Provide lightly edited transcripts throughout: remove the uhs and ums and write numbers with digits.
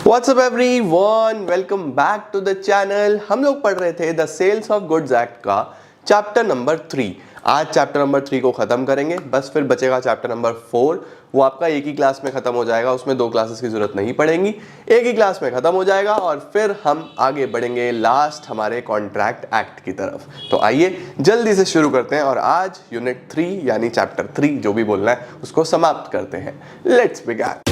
WhatsApp everyone, welcome back to the channel. हम लोग पढ़ रहे थे the sales of goods act का चैप्टर नंबर 3। आज चैप्टर नंबर 3 को खत्म करेंगे, बस फिर बचेगा चैप्टर नंबर 4। वो आपका एक ही क्लास में खत्म हो जाएगा, उसमें 2 क्लासेस की जरूरत नहीं पड़ेगी, एक ही क्लास में खत्म हो जाएगा और फिर हम आगे बढ़ेंगे लास्ट हमारे कॉन्ट्रैक्ट एक्ट की तरफ। तो आइए जल्दी से शुरू करते हैं और आज यूनिट 3 यानी चैप्टर 3 जो भी बोलना है उसको समाप्त करते हैं। Let's begin.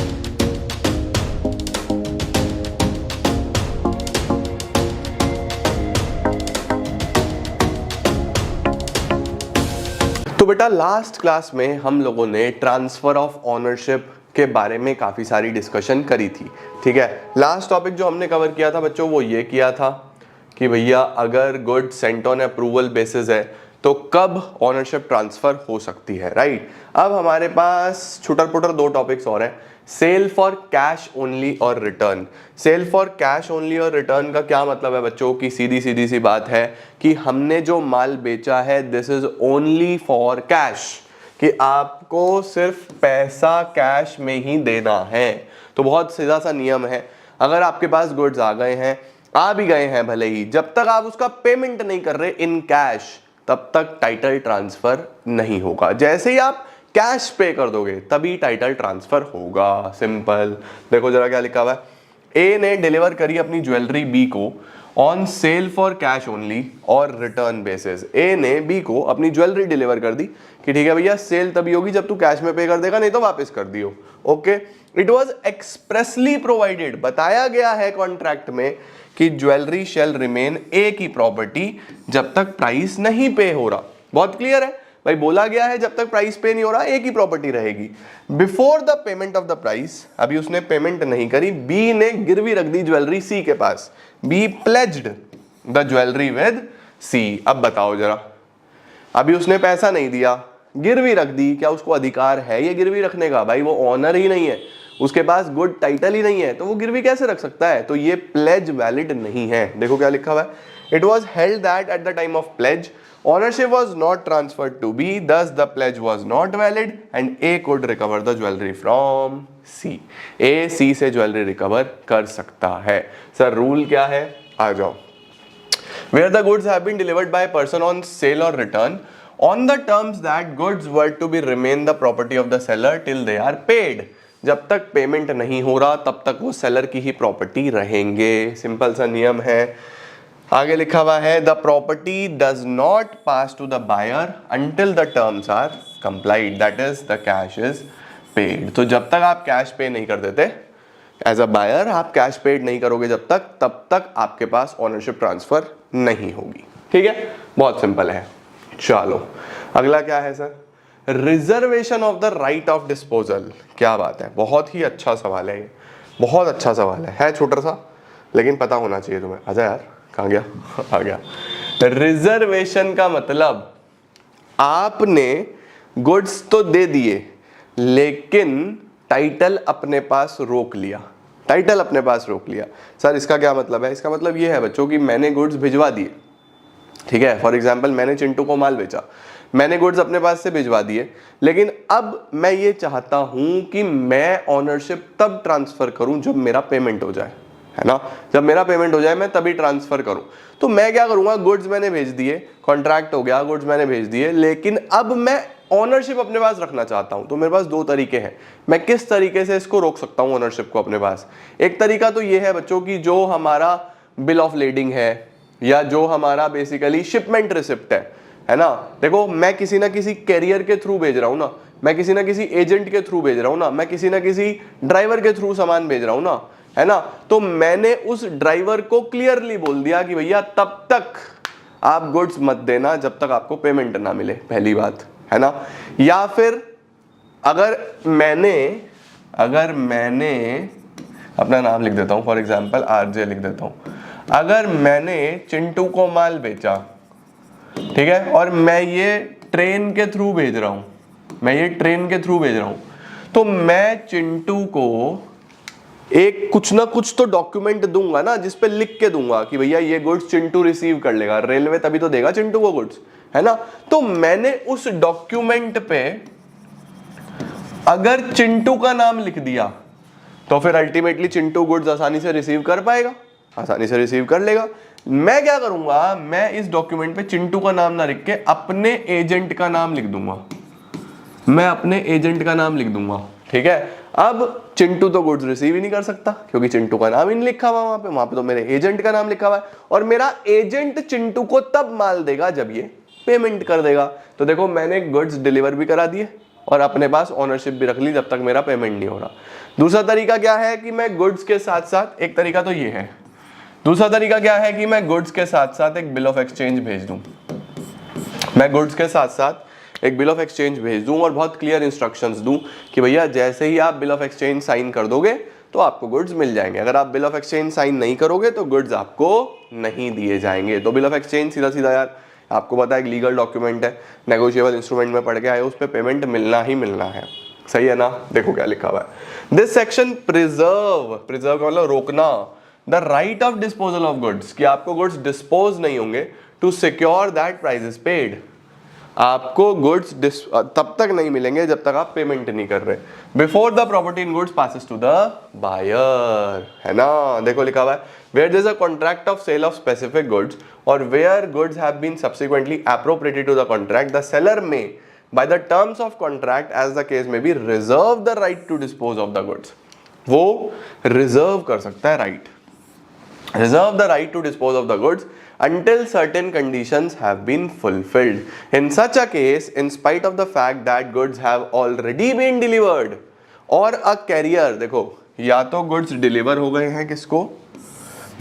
तो बेटा लास्ट क्लास में हम लोगों ने ट्रांसफर ऑफ ऑनरशिप के बारे में काफी सारी डिस्कशन करी थी। ठीक है, लास्ट टॉपिक जो हमने कवर किया था बच्चों वो ये किया था कि भैया अगर good Saint on approval basis है तो कब ऑनरशिप ट्रांसफर हो सकती है, राइट। अब हमारे पास छुटर पुटर 2 टॉपिक्स और हैं, सेल फॉर कैश ओनली और return. Sale for cash only और रिटर्न का क्या मतलब है बच्चों की सीधी सी बात है कि हमने जो माल बेचा है this is only for cash, कि आपको सिर्फ पैसा कैश में ही देना है। तो बहुत सीधा सा नियम है, अगर आपके पास गुड्स आ गए हैं, आ भी गए हैं भले ही, जब तक आप उसका पेमेंट नहीं कर रहे इन कैश तब तक टाइटल ट्रांसफर नहीं होगा। जैसे ही आप कैश पे कर दोगे तभी टाइटल ट्रांसफर होगा। सिंपल। देखो जरा क्या लिखा हुआ है, ए ने डिलीवर करी अपनी ज्वेलरी बी को on sale for cash only और रिटर्न बेसिस। ए ने बी को अपनी ज्वेलरी डिलीवर कर दी कि ठीक है भैया सेल तभी होगी जब तू कैश में पे कर देगा, नहीं तो वापस कर दियो। Okay, it was expressly provided, बताया गया है कॉन्ट्रैक्ट में कि ज्वेलरी शेल रिमेन ए की प्रॉपर्टी जब तक प्राइस नहीं पे हो रहा। बहुत क्लियर है भाई, बोला गया है जब तक प्राइस पे नहीं हो रहा ए की प्रॉपर्टी रहेगी। Before the payment of the price, अभी उसने पेमेंट नहीं करी, बी ने गिरवी रख दी ज्वेलरी सी के पास, B pledged the jewellery with C. अब बताओ जरा, अभी उसने पैसा नहीं दिया, गिरवी रख दी, क्या उसको अधिकार है ये गिरवी रखने का? भाई वो ऑनर ही नहीं है, उसके पास गुड टाइटल ही नहीं है, तो वो गिरवी कैसे रख सकता है? तो ये प्लेज वैलिड नहीं है। देखो क्या लिखा हुआ है, it was held that at the time of pledge ownership was not transferred to B, thus the pledge was not valid and A could recover the jewelry from C. A C से jewellery recover कर सकता है। Sir rule क्या है? आ जाओ। Where the goods have been delivered by a person on sale or return on the terms that goods were to be remain the property of the seller till they are paid. जब तक payment नहीं हो रहा तब तक वो seller की ही property रहेंगे। सिंपल सा नियम है। आगे लिखा हुआ है the property does not pass to the buyer until the terms are complied, that is the cash is paid. तो जब तक आप कैश पे नहीं कर देते एज अ बायर, आप कैश पेड नहीं करोगे जब तक, तब तक आपके पास ओनरशिप ट्रांसफर नहीं होगी। ठीक है, बहुत सिंपल है। चलो अगला क्या है sir? Reservation of the right of disposal. क्या बात है, बहुत ही अच्छा सवाल है ये, बहुत अच्छा सवाल है छोटा सा लेकिन पता होना चाहिए तुम्हें। आजा यार, कहाँ गया? आ गया। रिजर्वेशन का मतलब आपने गुड्स तो दे दिए लेकिन टाइटल अपने पास रोक लिया, टाइटल अपने पास रोक लिया। सर इसका क्या मतलब है? इसका मतलब ये है बच्चों कि मैंने गुड्स भिजवा दिए, ठीक है, फॉर एग्जाम्पल मैंने चिंटू को माल बेचा, मैंने गुड्स अपने पास से भिजवा दिए, लेकिन अब मैं ये चाहता हूं कि मैं ऑनरशिप तब ट्रांसफर करूं जब मेरा पेमेंट हो जाए, है ना। जब मेरा पेमेंट हो जाए मैं तभी ट्रांसफर करूं। तो मैं क्या करूंगा, गुड्स मैंने भेज दिए, कॉन्ट्रैक्ट हो गया, गुड्स मैंने भेज दिए, लेकिन अब मैं ऑनरशिप अपने पास रखना चाहता हूं। तो मेरे पास 2 तरीके हैं, मैं किस तरीके से इसको रोक सकता हूं ऑनरशिप को अपने पास। एक तरीका तो ये है बच्चों की जो हमारा बिल ऑफ लेडिंग है या जो हमारा बेसिकली शिपमेंट रिसिप्ट है ना। देखो मैं किसी ना किसी कैरियर के थ्रू भेज रहा हूं ना, मैं किसी ना किसी एजेंट के थ्रू भेज रहा हूं ना, मैं किसी ना किसी ड्राइवर के थ्रू सामान भेज रहा हूं ना, है ना। तो मैंने उस ड्राइवर को क्लियरली बोल दिया कि भैया तब तक आप गुड्स मत देना जब तक आपको पेमेंट ना मिले, पहली बात, है ना। या फिर अगर मैंने अपना नाम लिख देता हूं, फॉर एग्जांपल आरजे लिख देता हूं, अगर मैंने चिंटू को माल बेचा, ठीक है, और मैं ये ट्रेन के थ्रू भेज रहा हूं, तो मैं चिंटू को एक कुछ ना कुछ तो डॉक्यूमेंट दूंगा ना, जिसपे लिख के दूंगा कि भैया ये गुड्स चिंटू रिसीव कर लेगा, रेलवे तभी तो देगा चिंटू को गुड्स, है ना। तो मैंने उस डॉक्यूमेंट पे अगर चिंटू का नाम लिख दिया तो फिर अल्टीमेटली चिंटू गुड्स आसानी से रिसीव कर पाएगा, आसानी से रिसीव कर लेगा। मैं क्या करूंगा, मैं इस डॉक्यूमेंट पे चिंटू का नाम ना लिख के अपने एजेंट का नाम लिख दूंगा, मैं अपने एजेंट का नाम लिख दूंगा, ठीक है। अब चिंटू तो गुड्स रिसीव ही नहीं कर सकता क्योंकि चिंटू का नाम ही नहीं लिखा हुआ वहां पे तो मेरे एजेंट का नाम लिखा हुआ है, और मेरा एजेंट चिंटू को तब माल देगा जब ये पेमेंट कर देगा। तो देखो मैंने गुड्स डिलीवर भी करा दिए और अपने पास ओनरशिप भी रख ली जब तक मेरा पेमेंट नहीं हो रहा। दूसरा तरीका क्या है कि मैं गुड्स के साथ साथ, एक तरीका तो ये है, दूसरा तरीका क्या है कि मैं गुड्स के साथ साथ एक बिल ऑफ एक्सचेंज भेज दूं, मैं गुड्स के साथ साथ एक बिल ऑफ एक्सचेंज भेज दूं और बहुत क्लियर इंस्ट्रक्शंस दूं कि भैया जैसे ही आप बिल ऑफ एक्सचेंज साइन कर दोगे तो आपको गुड्स मिल जाएंगे, अगर आप बिल ऑफ एक्सचेंज साइन नहीं करोगे तो गुड्स आपको नहीं दिए जाएंगे। तो बिल ऑफ एक्सचेंज सीधा सीधा यार आपको पता है एक लीगल डॉक्यूमेंट है, नेगोशिएबल इंस्ट्रूमेंट में पढ़ के आए, उस पर पेमेंट मिलना ही मिलना है, सही है ना। देखो क्या लिखा हुआ है, दिस सेक्शन प्रिजर्व, प्रिजर्व का मतलब रोकना, the right of disposal of goods, कि आपको गुड्स डिस्पोज नहीं होंगे, to secure that price is paid, आपको गुड्स तब तक नहीं मिलेंगे जब तक आप पेमेंट नहीं कर रहे, before the property in goods passes to the buyer, है ना। देखो लिखा हुआ है, where there is a contract of sale of specific goods और where goods have been subsequently appropriated to the contract, the seller may by the terms of contract as the case may be reserve the right to dispose of the goods, वो reserve कर सकता है right, reserve the right to dispose of the goods until certain conditions have been fulfilled. In such a case, in spite of the fact that goods have already been delivered or a carrier, देखो या तो goods deliver हो गए हैं किसको,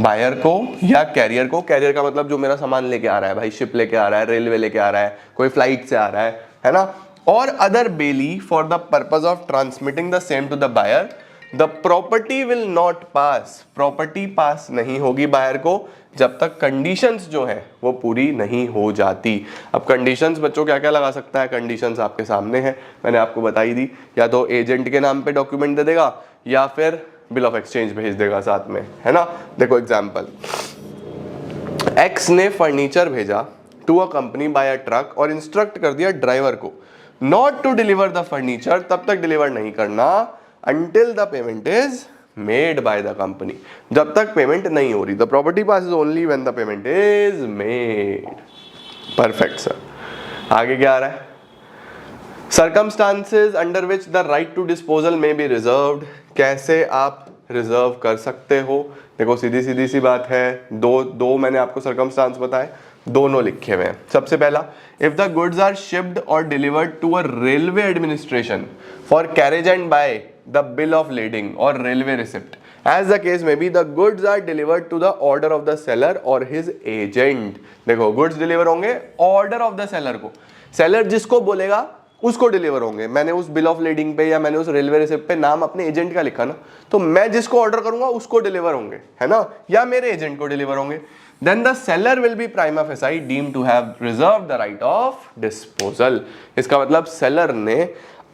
buyer को या career को, कैरियर का मतलब जो मेरा सामान लेके आ रहा है भाई, शिप लेके आ रहा है, रेलवे लेके आ रहा है, कोई फ्लाइट से आ रहा है ना, और other bailee for the purpose of transmitting the same to the buyer, the property will not pass, property pass नहीं होगी बायर को जब तक कंडीशंस जो है वो पूरी नहीं हो जाती। अब कंडीशंस बच्चों क्या क्या लगा सकता है, कंडीशंस आपके सामने है, मैंने आपको बताई दी, या तो एजेंट के नाम पे डॉक्यूमेंट दे देगा या फिर बिल ऑफ एक्सचेंज भेज देगा साथ में, है ना। देखो एग्जांपल, एक्स ने फर्नीचर भेजा to a company by a truck और इंस्ट्रक्ट कर दिया ड्राइवर को not to deliver the furniture, तब तक डिलीवर नहीं करना until the payment is made by the company, जब तक पेमेंट नहीं हो रही। The property pass is only when the payment is made. Perfect sir. आगे क्या आ रहा है, circumstances under which the right to disposal may be reserved, कैसे आप रिजर्व कर सकते हो। देखो सीधी सीधी सी बात है, दो मैंने आपको circumstance बताए, दोनों लिखे हुए हैं। सबसे पहला, if the goods are shipped or delivered to a railway administration for carriage and by the bill of lading or railway receipt, as the case may be, the goods are delivered to the order of the seller or his agent। देखो goods deliver होंगे order of the seller को, seller जिसको बोलेगा उसको deliver होंगे। मैंने उस bill of leading पे या मैंने उस रेलवे रिसिप्ट पे नाम अपने एजेंट का लिखा ना, तो मैं जिसको ऑर्डर करूंगा उसको डिलीवर होंगे, है ना, या मेरे एजेंट को डिलीवर होंगे। Then the seller will be prima facie deemed to have reserved the right of disposal. इसका मतलब सेलर ने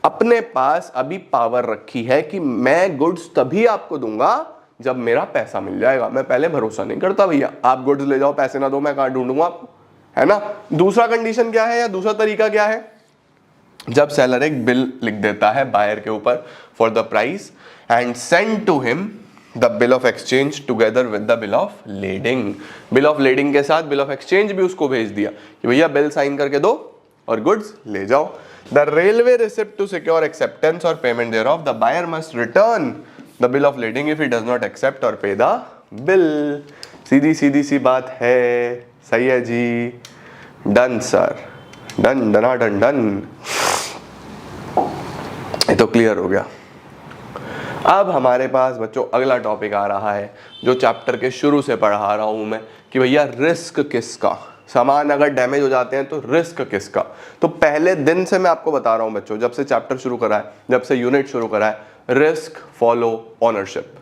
अपने पास अभी पावर रखी है कि मैं गुड्स तभी आपको दूंगा जब मेरा पैसा मिल जाएगा। मैं पहले भरोसा नहीं करता भैया, आप गुड्स ले जाओ पैसे ना दो मैं कहां ढूंढूंगा आपको, है ना। दूसरा कंडीशन क्या है या दूसरा तरीका क्या है, जब सेलर एक बिल लिख देता है बायर के ऊपर for the price and send to him the bill of exchange together with the bill of lading, bill of lading के साथ बिल ऑफ एक्सचेंज भी उसको भेज दिया कि भैया बिल साइन करके दो और गुड्स ले जाओ। The railway receipt to secure acceptance और payment thereof, the buyer must return the bill of lading if he does not accept और पे द बिल। सीधी सीधी सी बात है, सही है जी, done sir, done done done done. ये तो क्लियर हो गया। अब हमारे पास बच्चों अगला टॉपिक आ रहा है जो चैप्टर के शुरू से पढ़ा रहा हूं मैं कि भैया रिस्क किसका, सामान अगर डैमेज हो जाते हैं तो रिस्क किसका। तो पहले दिन से मैं आपको बता रहा हूं बच्चों, जब से चैप्टर शुरू करा है, जब से यूनिट शुरू करा है, रिस्क फॉलो ऑनरशिप।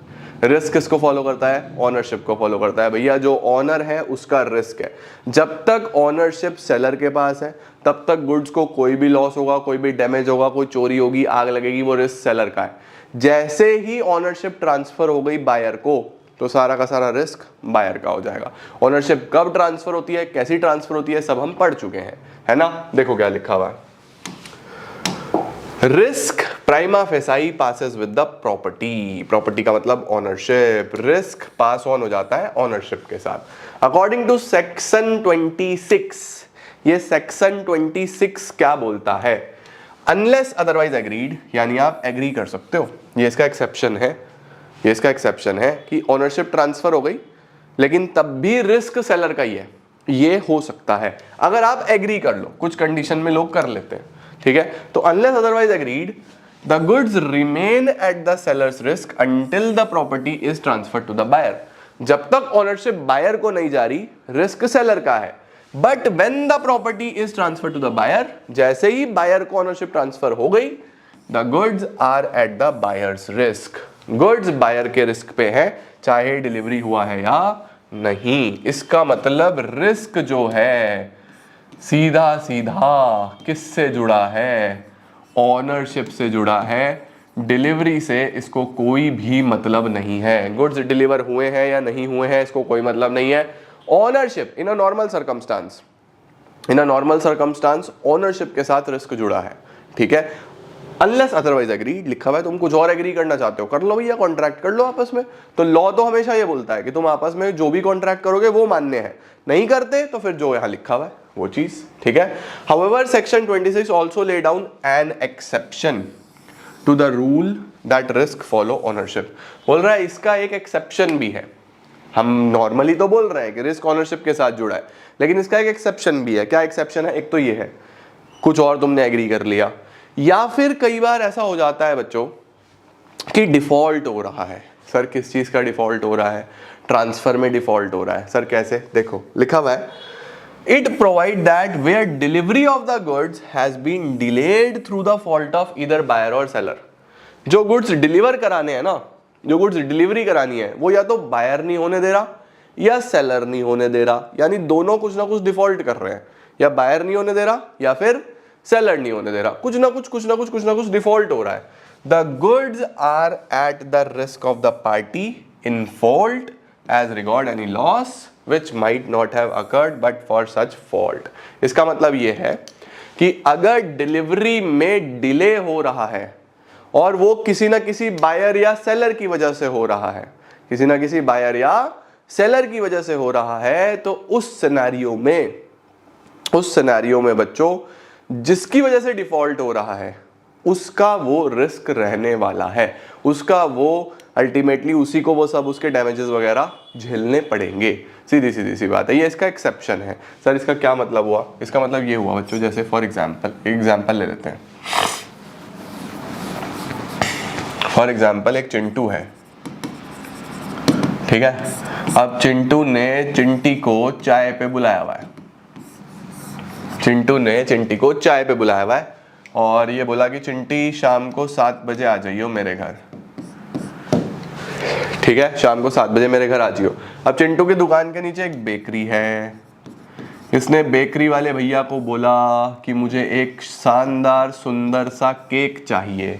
रिस्क किसको फॉलो करता है, ऑनरशिप को फॉलो करता है। भैया जो ऑनर है उसका रिस्क है। जब तक ऑनरशिप सेलर के पास है तब तक गुड्स को कोई भी लॉस होगा, कोई भी डैमेज होगा, कोई चोरी होगी, आग लगेगी, वो रिस्क सेलर का है। जैसे ही ऑनरशिप ट्रांसफर हो गई बायर को तो सारा का सारा रिस्क बायर का हो जाएगा। ऑनरशिप कब ट्रांसफर होती है, कैसी ट्रांसफर होती है, सब हम पढ़ चुके हैं, है ना। देखो क्या लिखा हुआ है, risk prima facie passes with the property, property का मतलब ऑनरशिप, रिस्क पास ऑन हो जाता है ऑनरशिप के साथ। अकॉर्डिंग टू सेक्शन 26, ये सेक्शन 26 क्या बोलता है, अनलेस अदरवाइज एग्रीड, यानी आप एग्री कर सकते हो, ये इसका एक्सेप्शन है, ये इसका एक्सेप्शन है कि ऑनरशिप ट्रांसफर हो गई लेकिन तब भी रिस्क सेलर का ही है, ये हो सकता है अगर आप एग्री कर लो, कुछ कंडीशन में लोग कर लेते हैं, ठीक है। तो unless otherwise agreed the goods remain at the seller's risk until the property is transferred to the buyer, जब तक ऑनरशिप बायर को नहीं जा रही रिस्क सेलर का है। But when the property is transferred to the buyer, जैसे ही बायर को ऑनरशिप ट्रांसफर हो गई, the goods are at the buyer's risk, goods buyer के रिस्क पे है चाहे डिलीवरी हुआ है या नहीं। इसका मतलब रिस्क जो है सीधा सीधा किससे जुड़ा है, ऑनरशिप से जुड़ा है, डिलीवरी से इसको कोई भी मतलब नहीं है। गुड्स डिलीवर हुए हैं या नहीं हुए हैं इसको कोई मतलब नहीं है। Ownership in a normal circumstance, in a normal circumstance ownership के साथ रिस्क जुड़ा है, ठीक है। अनलेस अदरवाइज एग्री लिखा हुआ है, तुम कुछ और एग्री करना चाहते हो कर लो भैया, कॉन्ट्रैक्ट कर लो आपस में। तो लॉ तो हमेशा ये बोलता है कि तुम आपस में जो भी कॉन्ट्रैक्ट करोगे वो मान्य है, नहीं करते तो फिर जो यहां लिखा हुआ है वो चीज, ठीक है। However section 26 also lay down an exception to the rule that risk follow ownership, बोल रहा है इसका एक एक्सेप्शन भी है। हम नॉर्मली तो बोल रहे हैं कि रिस्क ऑनरशिप के साथ जुड़ा है, लेकिन इसका एक एक्सेप्शन भी है। क्या एक्सेप्शन है, एक तो ये है कुछ और तुमने एग्री कर लिया, या फिर कई बार ऐसा हो जाता है बच्चों कि डिफॉल्ट हो रहा है। सर किस चीज का डिफॉल्ट हो रहा है, ट्रांसफर में डिफॉल्ट हो रहा है। सर कैसे, देखो लिखा हुआ है, it provide that where delivery of the goods has been delayed through the fault of either buyer or seller. जो गुड्स डिलीवर कराने हैं ना, जो गुड्स डिलीवरी करानी है वो या तो बायर नहीं होने दे रहा या सेलर नहीं होने दे रहा, यानी दोनों कुछ ना कुछ डिफॉल्ट कर रहे हैं, या बायर नहीं होने दे रहा या फिर सेलर नहीं होने दे रहा, कुछ ना कुछ डिफॉल्ट हो रहा है। The goods are at the risk of the party in fault as regard any loss which might not have occurred but for such fault. इसका मतलब यह है कि अगर डिलीवरी में डिले हो रहा है और वो किसी ना किसी बायर या सेलर की वजह से हो रहा है, किसी ना किसी बायर या सेलर की वजह से हो रहा है, तो उस सिनेरियो में बच्चों जिसकी वजह से डिफॉल्ट हो रहा है उसका वो रिस्क रहने वाला है, उसका वो अल्टीमेटली उसी को वो सब उसके डैमेजेस वगैरह झेलने पड़ेंगे। सीधी सी बात है, ये इसका एक्सेप्शन है। सर इसका क्या मतलब हुआ, इसका मतलब ये हुआ बच्चों, जैसे फॉर एग्जाम्पल ले लेते हैं। फॉर एग्जाम्पल एक चिंटू है, ठीक है। अब चिंटू ने चिंटी को चाय पे बुलाया हुआ है, चिंटू ने चिंटी को चाय पे बुलाया हुआ है और ये बोला कि चिंटी शाम को 7 बजे आ जाइयो मेरे घर, ठीक है, शाम को 7 बजे मेरे घर आ जाइयो। अब चिंटू की दुकान के नीचे एक बेकरी है, इसने बेकरी वाले भैया को बोला कि मुझे एक शानदार सुंदर सा केक चाहिए,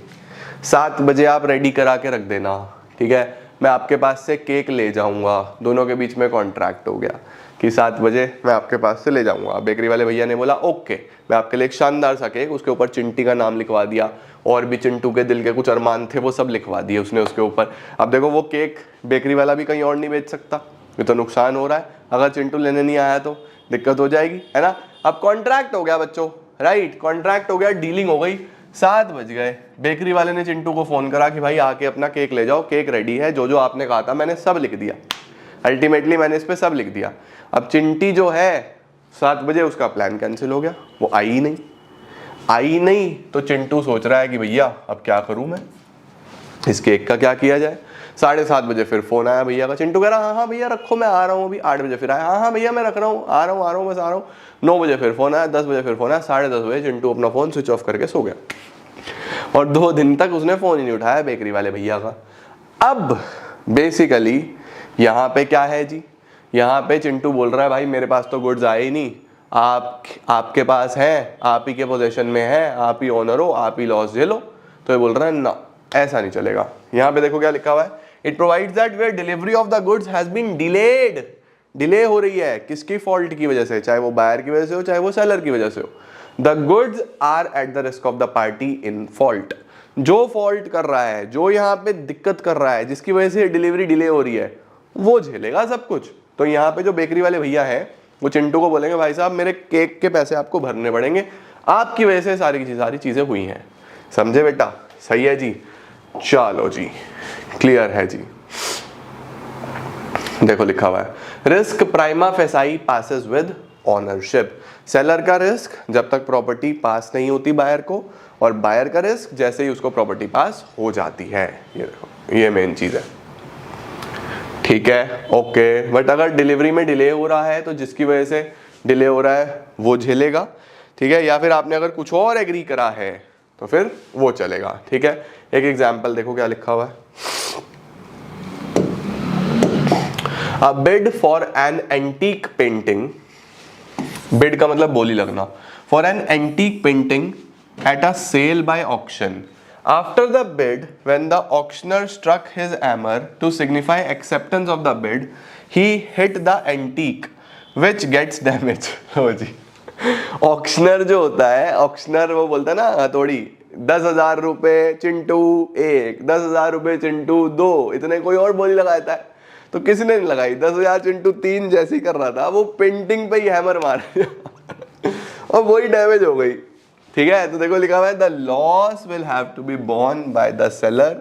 7 बजे आप रेडी करा के रख देना, ठीक है, मैं आपके पास से केक ले जाऊंगा। दोनों के बीच में कॉन्ट्रैक्ट हो गया कि 7 बजे मैं आपके पास से ले जाऊंगा। बेकरी वाले भैया ने बोला ओके, मैं आपके लिए एक शानदार सा केक, उसके ऊपर चिंटी का नाम लिखवा दिया और भी चिंटू के दिल के कुछ अरमान थे वो सब लिखवा दिए उसने उसके ऊपर। अब देखो वो केक बेकरी वाला भी कहीं और नहीं बेच सकता, ये तो नुकसान हो रहा है, अगर चिंटू लेने नहीं आया तो दिक्कत हो जाएगी, है ना। अब कॉन्ट्रैक्ट हो गया बच्चों, राइट, कॉन्ट्रैक्ट हो गया, डीलिंग हो गई, 7 बज गए, बेकरी वाले ने चिंटू को फोन करा कि भाई आके अपना केक ले जाओ, केक रेडी है, जो जो आपने कहा था मैंने सब लिख दिया, अल्टीमेटली मैंने इस पे सब लिख दिया। अब चिंटी जो है 7 बजे उसका प्लान कैंसिल हो गया, वो आई नहीं, तो चिंटू सोच रहा है कि भैया अब क्या करूं मैं, इस केक का क्या किया जाए। 7:30 बजे फिर फोन आया भैया का, चिंटू कह रहा हाँ भैया रखो मैं आ रहा हूँ अभी। 8 बजे फिर आया, हाँ भैया मैं रख रहा हूँ, आ रहा हूँ बस आ रहा हूँ। 9 बजे फिर फोन आया, 10 बजे फिर फोन आया, 10:30 बजे चिंटू अपना फोन स्विच ऑफ करके सो गया और 2 दिन तक उसने फोन ही नहीं उठाया बेकरी वाले भैया का। अब बेसिकली यहाँ पे क्या है जी, यहाँ पे चिंटू बोल रहा है भाई मेरे पास तो गुड्स आए ही नहीं, आपके पास है, आप ही के पोजीशन में है, आप ही ओनर हो, आप ही लॉस झेलो। तो ये बोल रहा है ना ऐसा नहीं चलेगा। यहाँ पे देखो क्या लिखा हुआ है, it provides that where delivery of the goods has been delayed, delay हो रही है किसकी फॉल्ट की वजह से, चाहे वो बायर की वजह से हो चाहे वो सेलर की वजह से हो। The goods are at the risk of the party in fault, जो फॉल्ट कर रहा है, जो यहाँ पे दिक्कत कर रहा है, जिसकी वजह से डिलीवरी डिले हो रही है, वो झेलेगा सब कुछ। तो यहाँ पे जो बेकरी वाले भैया हैं वो चिंटू को बोलेंगे भाई साहब मेरे केक के पैसे आपको भरने पड़ेंगे, आपकी वजह से सारी चीजें हुई हैं। समझे बेटा? सही है जी, चलो जी, क्लियर है जी। देखो लिखा हुआ है risk prima facie passes with ownership. Seller का रिस्क जब तक प्रॉपर्टी पास नहीं होती बायर को, और बायर का रिस्क जैसे ही उसको प्रॉपर्टी पास हो जाती है। ये देखो, ये मेन चीज है, ठीक है, ओके। बट अगर डिलीवरी में डिले हो रहा है तो जिसकी वजह से डिले हो रहा है वो झेलेगा, ठीक है। या फिर आपने अगर कुछ और एग्री करा है तो फिर वो चलेगा, ठीक है। एक एग्जांपल देखो क्या लिखा हुआ है। A bid for an antique painting, bid का मतलब बोली लगना, for an antique painting at a sale by auction. After the bid, when the auctioneer struck his hammer to signify acceptance of the bid, he hit the antique, which gets damaged. लो जी, auctioneer जो होता है, auctioneer वो बोलता है ना हथौड़ी, 10,000 रुपए चिंटू एक, 10,000 रुपए चिंटू दो, इतने कोई और बोली लगाता है। तो किसी ने नहीं लगाई, 10,000 चिंटू 3 जैसी कर रहा था, वो पेंटिंग पे ही हैमर मार और वही डैमेज हो गई, ठीक है। तो देखो लिखा हुआ है the loss will have to be borne by the seller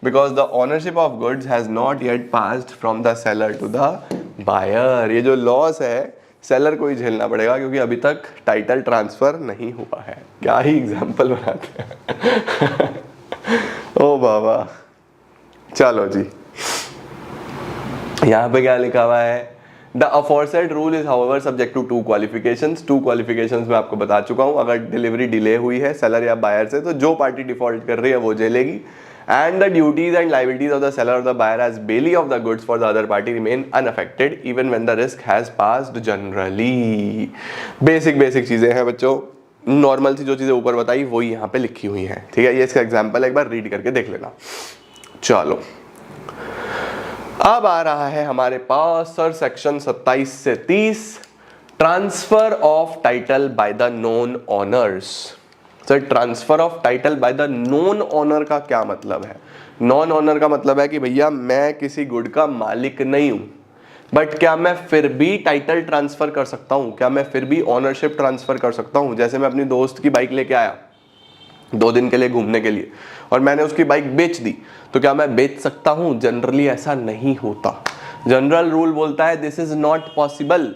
because the ownership of goods has not yet passed from the seller to the buyer. ये जो लॉस है सेलर को ही झेलना पड़ेगा क्योंकि अभी तक टाइटल ट्रांसफर नहीं हुआ है। क्या ही एग्जाम्पल बनाते हैं ओ बाबा। चलो जी, यहाँ पे क्या लिखा हुआ है, the aforesaid rule is however subject to 2 qualifications. 2 qualifications में आपको बता चुका हूँ। अगर डिलीवरी डिले हुई है सेलर या बायर से तो जो पार्टी डिफॉल्ट कर रही है वो झेलेगी। And the duties and liabilities of the seller और the buyer as bailee of the goods for the other party remain unaffected even when the risk has passed generally. Basic चीजें हैं बच्चों, normal सी जो चीजें ऊपर बताई वही यहाँ पे लिखी हुई हैं, ठीक है। ये इसका एग्जाम्पल एक बार रीड करके देख लेना। चलो अब आ रहा है हमारे पास सर सेक्शन 27 से 30, transfer of title by the non owners. Sir transfer of title by the non owner का क्या मतलब है? नॉन ऑनर का मतलब है कि भैया मैं किसी गुड का मालिक नहीं हूं, बट क्या मैं फिर भी टाइटल ट्रांसफर कर सकता हूं? क्या मैं फिर भी ऑनरशिप ट्रांसफर कर सकता हूं? जैसे मैं अपनी दोस्त की बाइक लेके आया 2 दिन के लिए घूमने के लिए और मैंने उसकी बाइक बेच दी, तो क्या मैं बेच सकता हूं? जनरली ऐसा नहीं होता। जनरल रूल बोलता है दिस इज नॉट पॉसिबल।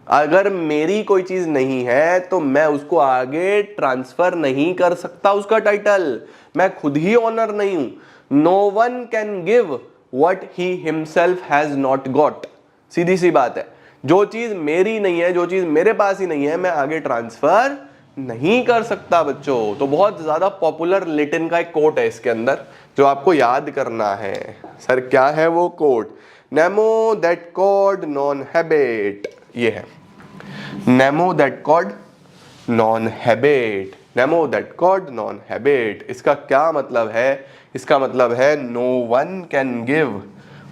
अगर मेरी कोई चीज नहीं है तो मैं उसको आगे ट्रांसफर नहीं कर सकता उसका टाइटल, मैं खुद ही ऑनर नहीं हूं। No one can give what he himself has not got. सीधी सी बात है, जो चीज मेरी नहीं है, जो चीज मेरे पास ही नहीं है, मैं आगे ट्रांसफर नहीं कर सकता बच्चों। तो बहुत ज्यादा पॉपुलर लैटिन का एक कोट है इसके अंदर जो आपको याद करना है। सर क्या है वो quote? Nemo dat quod non habet. ये है nemo dat quod non habet. Nemo dat quod non habet, इसका क्या मतलब है? इसका मतलब है नो वन कैन गिव,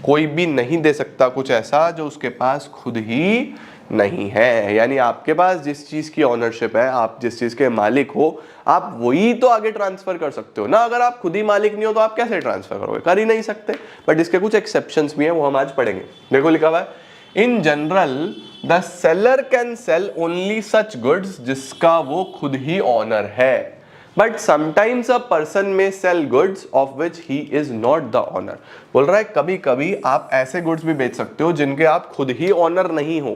कोई भी नहीं दे सकता कुछ ऐसा जो उसके पास खुद ही नहीं है। यानी आपके पास जिस चीज की ऑनरशिप है, आप जिस चीज के मालिक हो, आप वही तो आगे ट्रांसफर कर सकते हो ना। अगर आप खुद ही मालिक नहीं हो तो आप कैसे ट्रांसफर करोगे? कर ही नहीं सकते। बट इसके कुछ एक्सेप्शंस भी हैं, वो हम आज पढ़ेंगे। देखो लिखा हुआ है in general the seller can sell only such goods जिसका वो खुद ही ऑनर है, but sometimes a person may sell goods of which he is not the owner. बोल रहा है कभी कभी आप ऐसे गुड्स भी बेच सकते हो जिनके आप खुद ही ऑनर नहीं हो।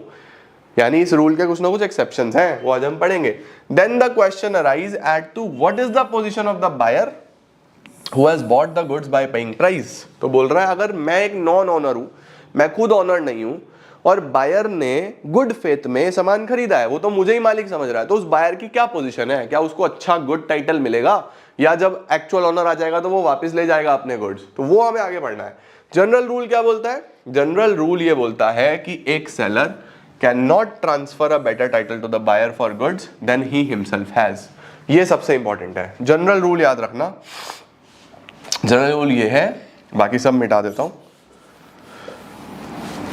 यानी इस रूल के कुछ ना कुछ एक्सेप्शंस हैं, वो आज हम पढ़ेंगे। Then the question arise at to what is the position of the buyer who has bought the goods by paying price. तो बोल रहा है अगर मैं एक नॉन ऑनर हूं, मैं खुद ऑनर नहीं हूं, और बायर ने गुड फेथ में सामान खरीदा है, वो तो मुझे ही मालिक समझ रहा है, तो उस बायर की क्या पोजीशन है? क्या उसको अच्छा गुड टाइटल मिलेगा, या जब एक्चुअल ऑनर आ जाएगा तो वो वापस ले जाएगा अपने गुड्स? तो वो हमें आगे पढ़ना है। जनरल रूल क्या बोलता है? जनरल रूल ये बोलता है कि एक seller can not transfer a better title to the buyer for goods than he himself has. ये सबसे इंपॉर्टेंट है, जनरल रूल याद रखना। जनरल रूल ये है, बाकी सब मिटा देता हूं।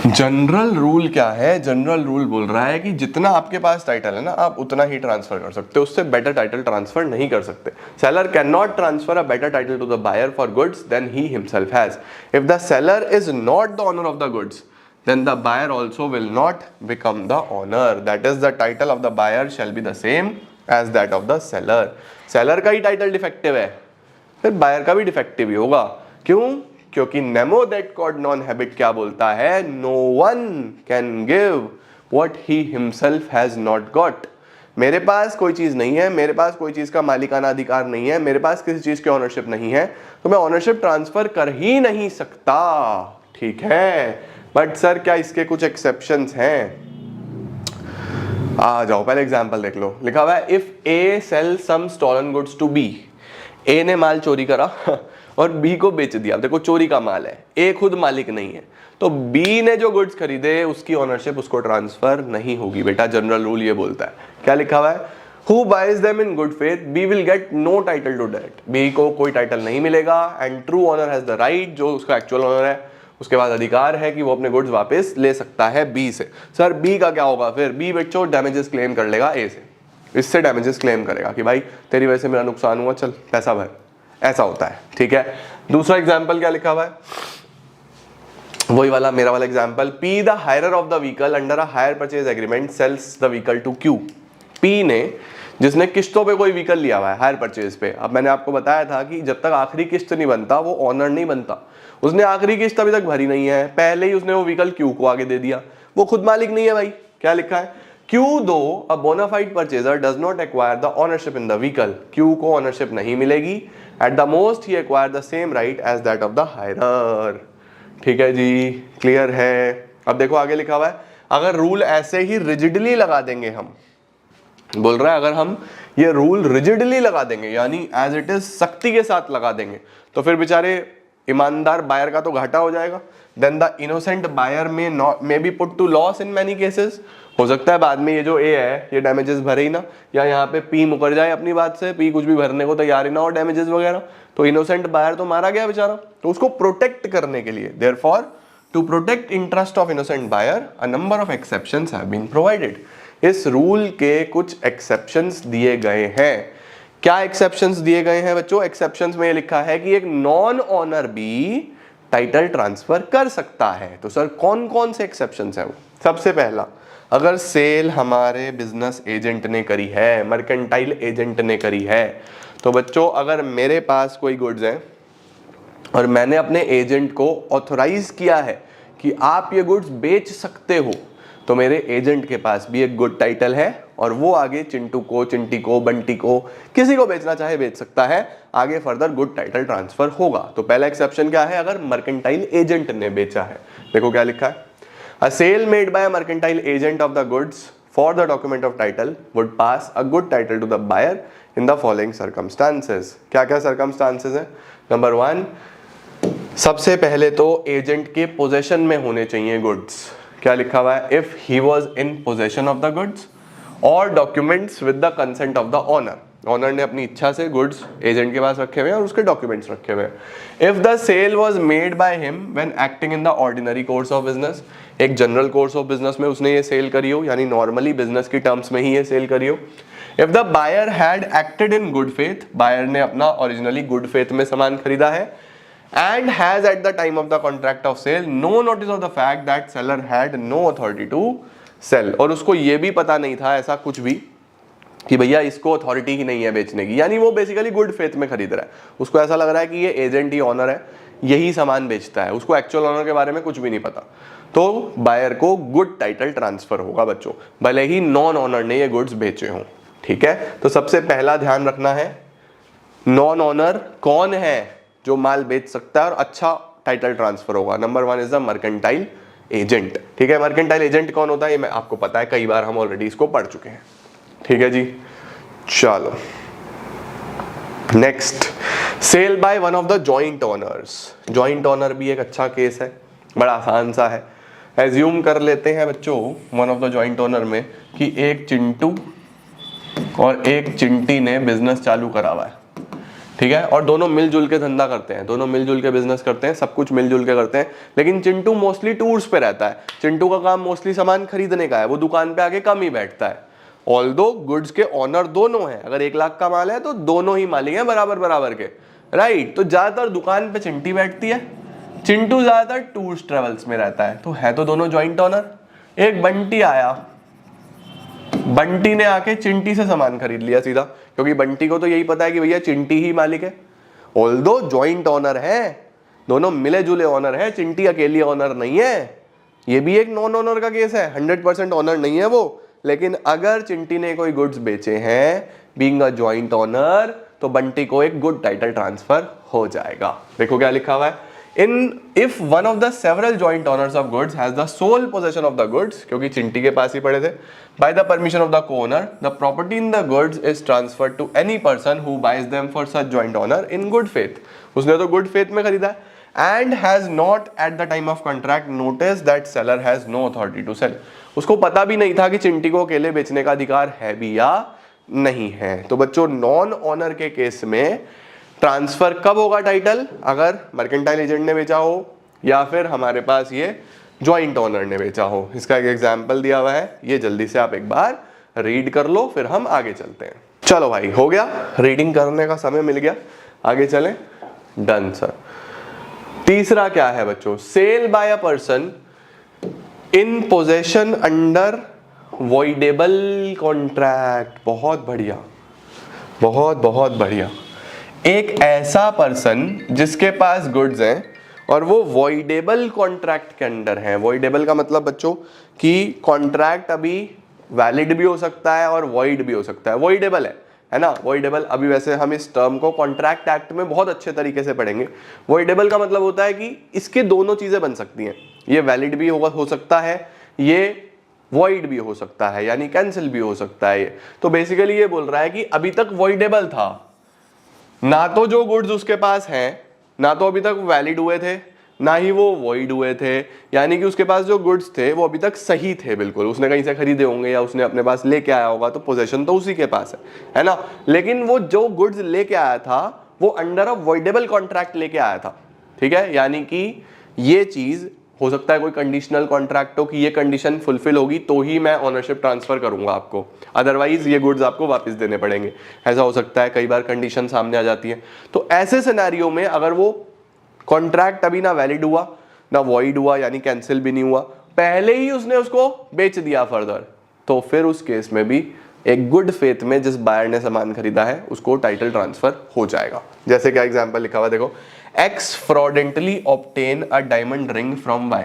जनरल रूल क्या है? जनरल रूल बोल रहा है कि जितना आपके पास टाइटल है ना, आप उतना ही ट्रांसफर कर सकते हो, उससे बेटर टाइटल ट्रांसफर नहीं कर सकते। Seller can not transfer a better title to the buyer for goods than he himself has. If the seller is not the owner of the goods then the buyer also will not become the owner. That is, the title of the buyer shall be the same as that of the seller. Seller का ही title defective है, फिर buyer का भी defective ही होगा। क्यों? क्योंकि nemo dat quod non habet क्या बोलता है? No one can give what he himself has not got. मेरे पास कोई चीज नहीं है, मेरे पास कोई चीज का मालिकाना अधिकार नहीं है, मेरे पास किसी चीज की ऑनरशिप नहीं है, तो मैं ऑनरशिप ट्रांसफर कर ही नहीं सकता। ठीक है, बट सर क्या इसके कुछ एक्सेप्शंस हैं? आ जाओ, पहले एग्जांपल देख लो। लिखा हुआ है if A sell some stolen goods to B. A ने माल चोरी करा और बी को बेच दिया। देखो चोरी का माल है, ए खुद मालिक नहीं है, तो बी ने जो गुड्स खरीदे उसकी ओनरशिप उसको ट्रांसफर नहीं होगी बेटा। जनरल रूल ये बोलता है। क्या लिखा हुआ है? Who buys them in good faith, B will get no title to that. B को कोई टाइटल नहीं मिलेगा and true owner has the right, जो उसका एक्चुअल ओनर है उसके पास अधिकार है कि वो अपने गुड्स वापस ले सकता है बी से। सर बी का क्या होगा फिर? बी बच्चों डैमेजेस क्लेम कर लेगा ए से, इससे डैमेजेस क्लेम करेगा कि भाई तेरी वजह से मेरा नुकसान हुआ, चल पैसा भर। ऐसा होता है। ठीक है, दूसरा एग्जाम्पल क्या लिखा हुआ है? वही वाला मेरा वाला example. P the hirer of the vehicle under a hire purchase agreement sells the vehicle to Q. P ने, जिसने किस्तों पे कोई व्हीकल लिया हुआ है हायर परचेज पे, अब मैंने आपको बताया था कि जब तक आखिरी किस्त नहीं बनता वो ओनर नहीं बनता। उसने आखिरी किस्त अभी तक भरी नहीं है, पहले ही उसने वो व्हीकल क्यू को आगे दे दिया, वो खुद मालिक नहीं है भाई। क्या लिखा है? Q though a bona fide purchaser does not acquire the ownership in the vehicle. Q को ओनरशिप नहीं मिलेगी, at the most he acquire the same right as that of the hirer. ठीक है जी, क्लियर है? अब देखो आगे लिखा हुआ है, अगर रूल ऐसे ही रिजिडली लगा देंगे, हम बोल रहा है अगर हम ये रूल रिजिडली लगा देंगे यानी एज इट इज सख्ती के साथ लगा देंगे, तो फिर बेचारे ईमानदार बायर का तो घाटा हो जाएगा। Then the innocent buyer may be put to loss in many cases. हो सकता है बाद में ये जो ए है ये डैमेजेस भरे ही ना, या यहाँ पे पी मुकर जाए अपनी बात से, पी कुछ भी भरने को तैयार ही ना हो डैमेजेस वगैरह, तो इनोसेंट बायर तो मारा गया बेचारा। तो उसको प्रोटेक्ट करने के लिए, therefore to protect interest of innocent buyer a number of exceptions have been provided. इस रूल के कुछ एक्सेप्शंस दिए गए हैं। क्या एक्सेप्शंस दिए गए हैं बच्चों? एक्सेप्शंस में ये लिखा है कि एक नॉन ओनर भी टाइटल ट्रांसफर कर सकता है। तो सर कौन कौन से एक्सेप्शंस हैं वो? सबसे पहला, अगर सेल हमारे बिजनेस एजेंट ने करी है, मर्केंटाइल एजेंट ने करी है, तो बच्चों अगर मेरे पास कोई गुड्स हैं और मैंने अपने एजेंट को ऑथोराइज किया है कि आप ये गुड्स बेच सकते हो, तो मेरे एजेंट के पास भी एक गुड टाइटल है और वो आगे चिंटू को, चिंटी को, बंटी को, किसी को बेचना चाहे बेच सकता है, आगे फर्दर गुड टाइटल ट्रांसफर होगा। तो पहला एक्सेप्शन क्या है? अगर मर्केंटाइल एजेंट ने बेचा है। देखो क्या लिखा है, a sale made by a mercantile agent of the goods for the document of title would pass a good title to the buyer in the following circumstances. क्या क्या सर्कमस्टांसेस है? नंबर 1, सबसे पहले तो एजेंट के पोजेशन में होने चाहिए गुड्स। क्या लिखा हुआ है? If he was in possession of the goods और documents with the consent of the owner. Owner ने अपनी इच्छा से गुड्स एजेंट के पास रखे हुए हैं और उसके डॉक्यूमेंट्स रखे हुए हैं। If the sale was made by him when acting in the ordinary course of business, एक जनरल कोर्स ऑफ बिजनेस में उसने ये सेल करी हो, यानी नॉर्मली बिजनेस की टर्म्स में ही ये सेल करी हो। If the buyer had acted in good faith, buyer ने अपना ओरिजिनली गुड फेथ में सामान खरीदा है, and has at the time of the contract of sale no notice of the fact that seller had no authority to sell, और उसको ये भी पता नहीं था ऐसा कुछ भी कि भैया इसको अथॉरिटी ही नहीं है बेचने की, यानी वो बेसिकली गुड फेथ में खरीद रहा है, उसको ऐसा लग रहा है कि ये एजेंट ही ऑनर है, यही सामान बेचता है, उसको एक्चुअल ऑनर के बारे में कुछ भी नहीं पता, तो बायर को गुड टाइटल ट्रांसफर होगा बच्चों, भले ही नॉन ऑनर ने ये गुड्स बेचे हों। ठीक है, तो सबसे पहला ध्यान रखना है, नॉन ऑनर कौन है जो माल बेच सकता है और अच्छा टाइटल ट्रांसफर होगा? Number 1 is the mercantile agent. ठीक है, मर्केंटाइल एजेंट कौन होता है ये मैं आपको पता है, कई बार हम ऑलरेडी इसको पढ़ चुके हैं। ठीक है जी, चलो next, sale by one of the joint owners. Joint owner भी एक अच्छा केस है, बड़ा आसान सा है। एज्यूम कर लेते हैं बच्चों one of the joint owner में कि एक चिंटू और एक चिंटी ने बिजनेस चालू करा हुआ है। ठीक है, और दोनों मिलजुल के धंधा करते हैं, दोनों मिलजुल के बिजनेस करते हैं, सब कुछ मिलजुल के करते हैं। लेकिन चिंटू मोस्टली टूर्स पे रहता है, चिंटू का काम मोस्टली सामान खरीदने का है, वो दुकान पे आके कम ही बैठता है। ऑल्दो गुड्स के ऑनर दोनों हैं, अगर 1 लाख का माल है तो दोनों ही मालिक हैं बराबर बराबर के, राइट। तो ज्यादातर दुकान पे चिंटी बैठती है, चिंटू ज्यादातर टूर्स ट्रेवल्स में रहता है, तो है तो दोनों जॉइंट ऑनर। एक बंटी आया, बंटी ने आके चिंटी से सामान खरीद लिया सीधा, क्योंकि बंटी को तो यही पता है कि भैया चिंटी ही मालिक है। ऑल्दो जॉइंट ऑनर है, दोनों मिले जुले ऑनर है, चिंटी अकेली ऑनर नहीं है। ये भी एक नॉन ऑनर का केस है, 100% ऑनर नहीं है वो। लेकिन अगर चिंटी ने कोई गुड्स बेचे हैं बीइंग अ जॉइंट ऑनर, तो बंटी को एक गुड टाइटल ट्रांसफर हो जाएगा। देखो क्या लिखा हुआ है, if one of the several joint owners of goods has the sole possession of the goods, क्योंकि चिंटी के पास ही पड़े थे, by the permission of the co-owner, the property in the goods is transferred to any person who buys them for such joint owner in good faith। उसने तो good faith में खरीदा है, and has not at the time of contract noticed that seller has no authority to sell। उसको पता भी नहीं था कि चिंटी को अकेले बेचने का अधिकार है भी या नहीं है। तो बच्चों नॉन ऑनर के केस में ट्रांसफर कब होगा टाइटल, अगर मर्केंटाइल एजेंट ने बेचा हो या फिर हमारे पास ये जॉइंट ओनर ने बेचा हो। इसका एक एग्जांपल दिया हुआ है, ये जल्दी से आप एक बार रीड कर लो, फिर हम आगे चलते हैं। चलो भाई हो गया, रीडिंग करने का समय मिल गया, आगे चलें। Done sir. तीसरा क्या है बच्चों, sale by a person in possession under voidable contract. बहुत बढ़िया, बहुत बहुत बढ़िया। एक ऐसा पर्सन जिसके पास गुड्स हैं और वो वॉइडेबल कॉन्ट्रैक्ट के अंडर है। वॉइडेबल का मतलब बच्चों कि कॉन्ट्रैक्ट अभी वैलिड भी हो सकता है और वॉइड भी हो सकता है। वॉइडेबल है ना, वॉइडेबल। अभी वैसे हम इस टर्म को कॉन्ट्रैक्ट एक्ट में बहुत अच्छे तरीके से पढ़ेंगे। वॉइडेबल का मतलब होता है कि इसके दोनों चीजें बन सकती हैं, ये वैलिड भी हो सकता है, ये वॉइड भी हो सकता है, यानी कैंसिल भी हो सकता है। ये तो बेसिकली ये बोल रहा है कि अभी तक वॉइडेबल था, ना तो जो गुड्स उसके पास हैं ना तो अभी तक वैलिड हुए थे, ना ही वो वॉइड हुए थे, यानी कि उसके पास जो गुड्स थे वो अभी तक सही थे बिल्कुल। उसने कहीं से खरीदे होंगे या उसने अपने पास लेके आया होगा, तो पोजेशन तो उसी के पास है ना। लेकिन वो जो गुड्स लेके आया था वो अंडर अ वॉइडेबल कॉन्ट्रैक्ट लेके आया था, ठीक है। यानी कि ये चीज हो सकता है कोई कंडीशनल कॉन्ट्रैक्ट हो कि ये कंडीशन फुलफिल होगी तो ही मैं ओनरशिप ट्रांसफर करूंगा आपको, अदरवाइज ये गुड्स आपको वापस देने पड़ेंगे। ऐसा हो सकता है, कई बार कंडीशन सामने आ जाती है। तो ऐसे सिनेरियो में अगर वो कॉन्ट्रैक्ट अभी ना वैलिड हुआ ना वॉइड हुआ, यानी कैंसिल भी नहीं हुआ, पहले ही उसने उसको बेच दिया फर्दर, तो फिर उस केस में भी एक गुड फेथ में जिस बायर ने सामान खरीदा है उसको टाइटल ट्रांसफर हो जाएगा। जैसे क्या एग्जांपल लिखा हुआ देखो, X fraudulently obtain a diamond ring from Y।